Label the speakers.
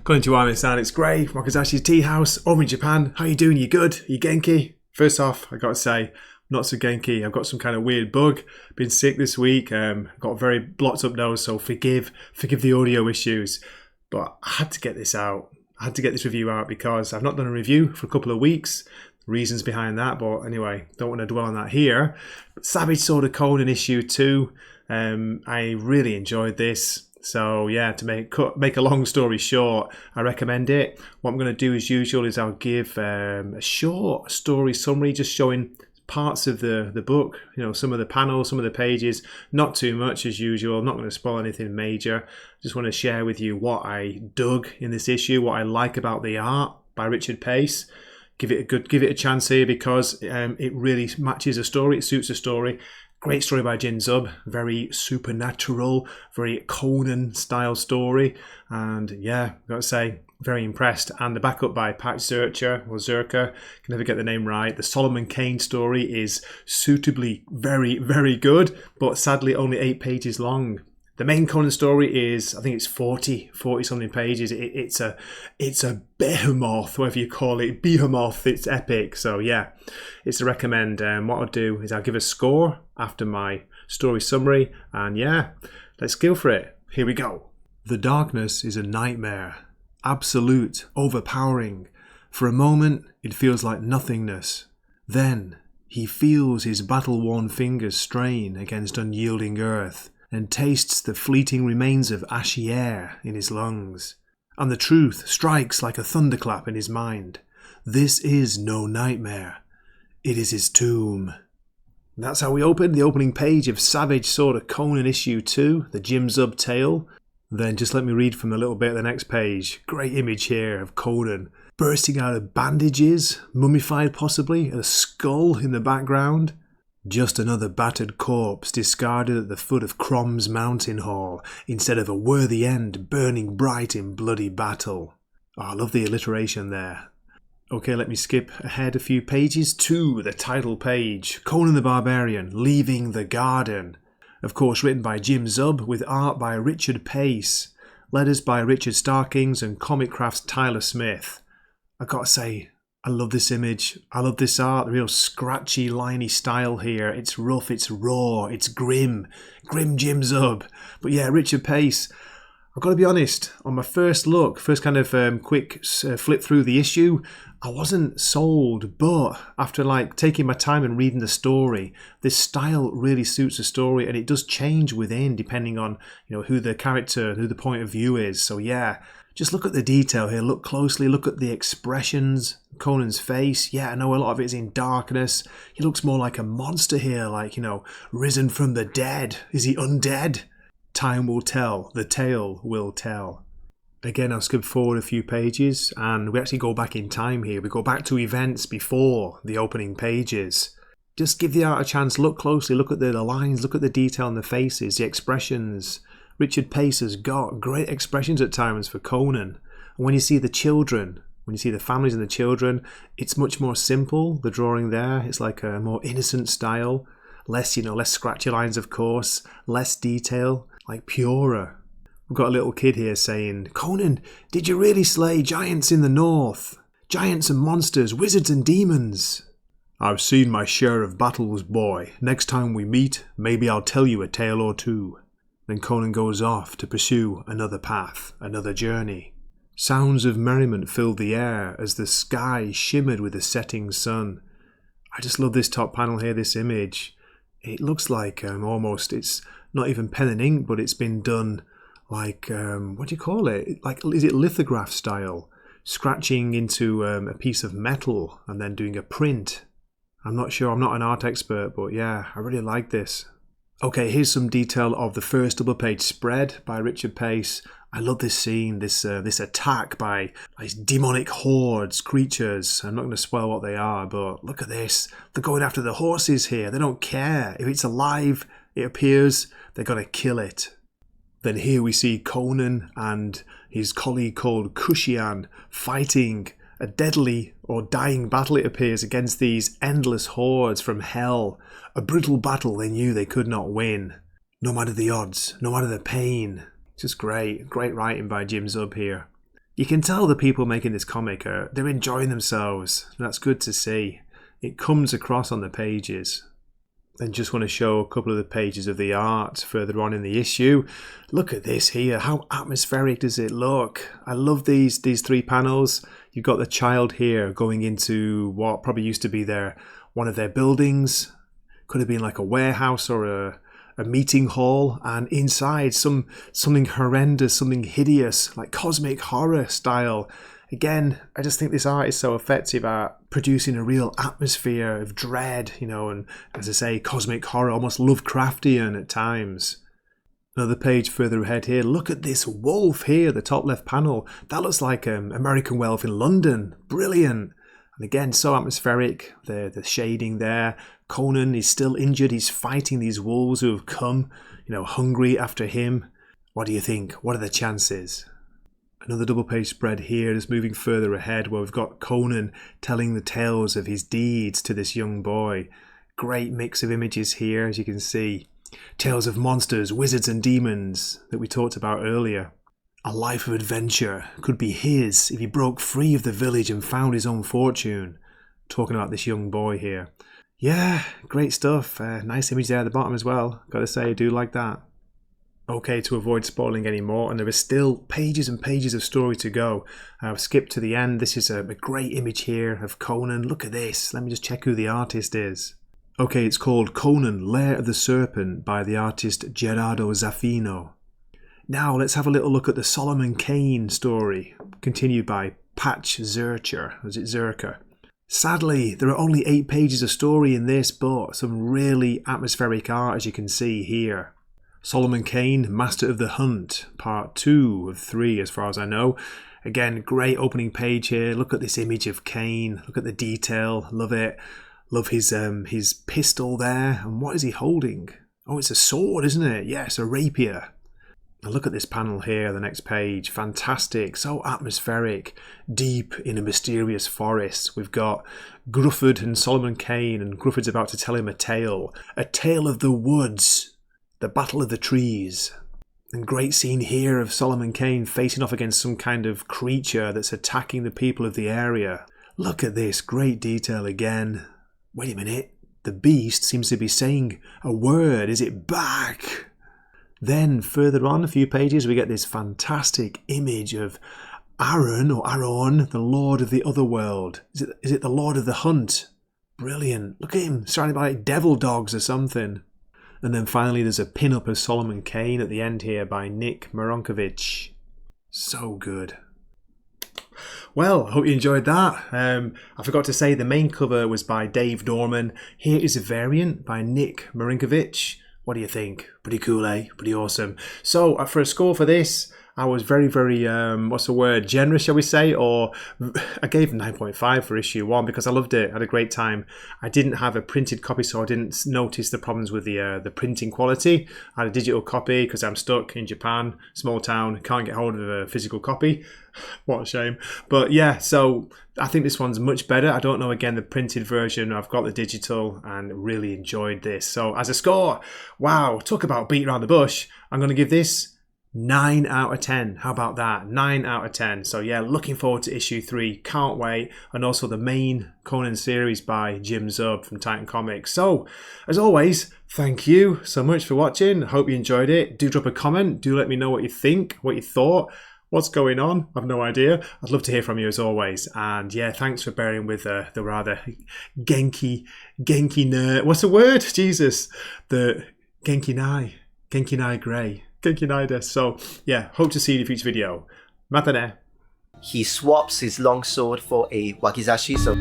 Speaker 1: Konnichiwa, it's Gray, Wakizashi's Teahouse, over in Japan. How you doing? You good? You genki? First off, I gotta say, not so genki. I've got some kind of weird bug. Been sick this week. Got a very blocked up nose, so forgive the audio issues. But I had to get this out. I had to get this review out because I've not done a review for a couple of weeks. Reasons behind that, but anyway, don't want to dwell on that here. Savage Sword of Conan issue 2. I really enjoyed this. So yeah, to make a long story short, I recommend it. What I'm going to do as usual is I'll give a short story summary, just showing parts of the book, you know, some of the panels, some of the pages, not too much as usual. I'm not going to spoil anything major. Just want to share with you what I dug in this issue, what I like about the art by Richard Pace. Give it a chance here because it really matches a story, it suits a story. Great story by Jin Zub, very supernatural, very Conan style story, and yeah, I've got to say, very impressed. And the backup by Patrick Zircher, or Zircher, can never get the name right. The Solomon Kane story is suitably very, very good, but sadly only 8 pages long. The main Conan story is, I think it's 40 something pages. It's a behemoth, whatever you call it, behemoth. It's epic. So yeah, it's a recommend. What I'll do is I'll give a score after my story summary, and yeah, let's go for it. Here we go. The darkness is a nightmare, absolute, overpowering. For a moment, it feels like nothingness. Then he feels his battle-worn fingers strain against unyielding earth, and tastes the fleeting remains of ashy air in his lungs. And the truth strikes like a thunderclap in his mind. This is no nightmare. It is his tomb. And that's how we open the opening page of Savage Sword of Conan issue 2, the Jim Zub tale. Then just let me read from a little bit of the next page. Great image here of Conan bursting out of bandages, mummified possibly, a skull in the background. Just another battered corpse discarded at the foot of Crom's mountain hall, instead of a worthy end burning bright in bloody battle. Oh, I love the alliteration there. Okay, let me skip ahead a few pages to the title page. Conan the Barbarian, Leaving the Garden. Of course, written by Jim Zub, with art by Richard Pace. Letters by Richard Starkings and Comic Craft's Tyler Smith. I gotta say, I love this image. I love this art, the real scratchy, liney style here. It's rough, it's raw, it's grim. Grim Jim Zub. But yeah, Richard Pace. I've got to be honest, on my first kind of quick flip through the issue, I wasn't sold, but after taking my time and reading the story, this style really suits the story, and it does change within depending on, you know, who the character, who the point of view is. So yeah, just look at the detail here, look closely, look at the expressions, Conan's face. Yeah, I know a lot of it is in darkness. He looks more like a monster here, like, you know, risen from the dead. Is he undead? Time will tell, the tale will tell. Again, I'll skip forward a few pages and we actually go back in time here. We go back to events before the opening pages. Just give the art a chance, look closely, look at the lines, look at the detail on the faces, the expressions. Richard Pace has got great expressions at times for Conan. And when you see the children, when you see the families and the children, it's much more simple, the drawing there. It's like a more innocent style. Less scratchy lines, of course, less detail, like purer. We've got a little kid here saying, Conan, did you really slay giants in the north? Giants and monsters, wizards and demons. I've seen my share of battles, boy. Next time we meet, maybe I'll tell you a tale or two. Then Conan goes off to pursue another path, another journey. Sounds of merriment filled the air as the sky shimmered with the setting sun. I just love this top panel here, this image. It looks like almost, it's not even pen and ink, but it's been done like, what do you call it? Like, is it lithograph style? Scratching into a piece of metal and then doing a print. I'm not sure, I'm not an art expert, but yeah, I really like this. Okay, here's some detail of the first double page spread by Richard Pace. I love this scene, this attack by these demonic hordes, creatures. I'm not going to spoil what they are, but look at this. They're going after the horses here. They don't care. If it's alive, it appears, they're going to kill it. Then here we see Conan and his colleague called Kushian fighting a deadly or dying battle, it appears, against these endless hordes from hell. A brutal battle they knew they could not win. No matter the odds, no matter the pain. Just great writing by Jim Zub here. You can tell the people making this comic they're enjoying themselves. That's good to see. It comes across on the pages. And just want to show a couple of the pages of the art further on in the issue. Look at this here. How atmospheric does it look? I love these 3 panels. You've got the child here going into what probably used to be one of their buildings. Could have been like a warehouse or a meeting hall, and inside something horrendous, something hideous, like cosmic horror style. Again, I just think this art is so effective at producing a real atmosphere of dread, and as I say, cosmic horror, almost Lovecraftian at times. Another page further ahead here, look at this wolf here, the top left panel. That looks like American Werewolf in London. Brilliant. And again, so atmospheric, the shading there. Conan is still injured, he's fighting these wolves who have come, hungry after him. What do you think? What are the chances? Another double page spread here, just moving further ahead, where we've got Conan telling the tales of his deeds to this young boy. Great mix of images here, as you can see. Tales of monsters, wizards and demons that we talked about earlier. A life of adventure could be his if he broke free of the village and found his own fortune. Talking about this young boy here. Yeah, great stuff. Nice image there at the bottom as well. Gotta say, I do like that. Okay, to avoid spoiling any more, and there is still pages and pages of story to go. I've skipped to the end. This is a great image here of Conan. Look at this. Let me just check who the artist is. Okay, it's called Conan, Lair of the Serpent by the artist Gerardo Zaffino. Now let's have a little look at the Solomon Kane story, continued by Patrick Zircher. Was it Zircher? Sadly, there are only 8 pages of story in this, but some really atmospheric art, as you can see here. Solomon Kane, Master of the Hunt, part 2 of 3 as far as I know. Again, great opening page here. Look at this image of Kane. Look at the detail. Love it. Love his pistol there. And what is he holding? Oh, it's a sword, isn't it? Yes, a rapier. And look at this panel here, the next page. Fantastic, so atmospheric, deep in a mysterious forest. We've got Grufford and Solomon Kane, and Grufford's about to tell him a tale of the woods, the battle of the trees. And great scene here of Solomon Kane facing off against some kind of creature that's attacking the people of the area. Look at this, great detail again. Wait a minute, the beast seems to be saying a word. Is it back? Then further on a few pages we get this fantastic image of Aaron, or Aaron, the Lord of the Otherworld. Is it the Lord of the Hunt? Brilliant. Look at him, surrounded by like devil dogs or something. And then finally there's a pin-up of Solomon Kane at the end here by Marinkovich. So good. Well, I hope you enjoyed that. I forgot to say the main cover was by Dave Dorman. Here is a variant by Marinkovich. What do you think? Pretty cool, eh? Pretty awesome. So for a score for this, I was very, very, generous, shall we say? Or I gave 9.5 for issue 1 because I loved it. I had a great time. I didn't have a printed copy, so I didn't notice the problems with the printing quality. I had a digital copy because I'm stuck in Japan, small town, can't get hold of a physical copy. What a shame. But yeah, so I think this one's much better. I don't know, again, the printed version. I've got the digital and really enjoyed this. So as a score, wow, talk about beat around the bush. I'm going to give this 9 out of 10. How about that? 9 out of 10. So yeah, looking forward to issue 3. Can't wait. And also the main Conan series by Jim Zub from Titan Comics. So as always, thank you so much for watching. Hope you enjoyed it. Do drop a comment. Do let me know what you think, what you thought. What's going on? I've no idea. I'd love to hear from you as always. And yeah, thanks for bearing with the rather Genki nerd. What's the word? Jesus. The Genki Nai Grey. Genki Nai des. So yeah, hope to see you in the future video. Matane.
Speaker 2: He swaps his longsword for a Wakizashi, so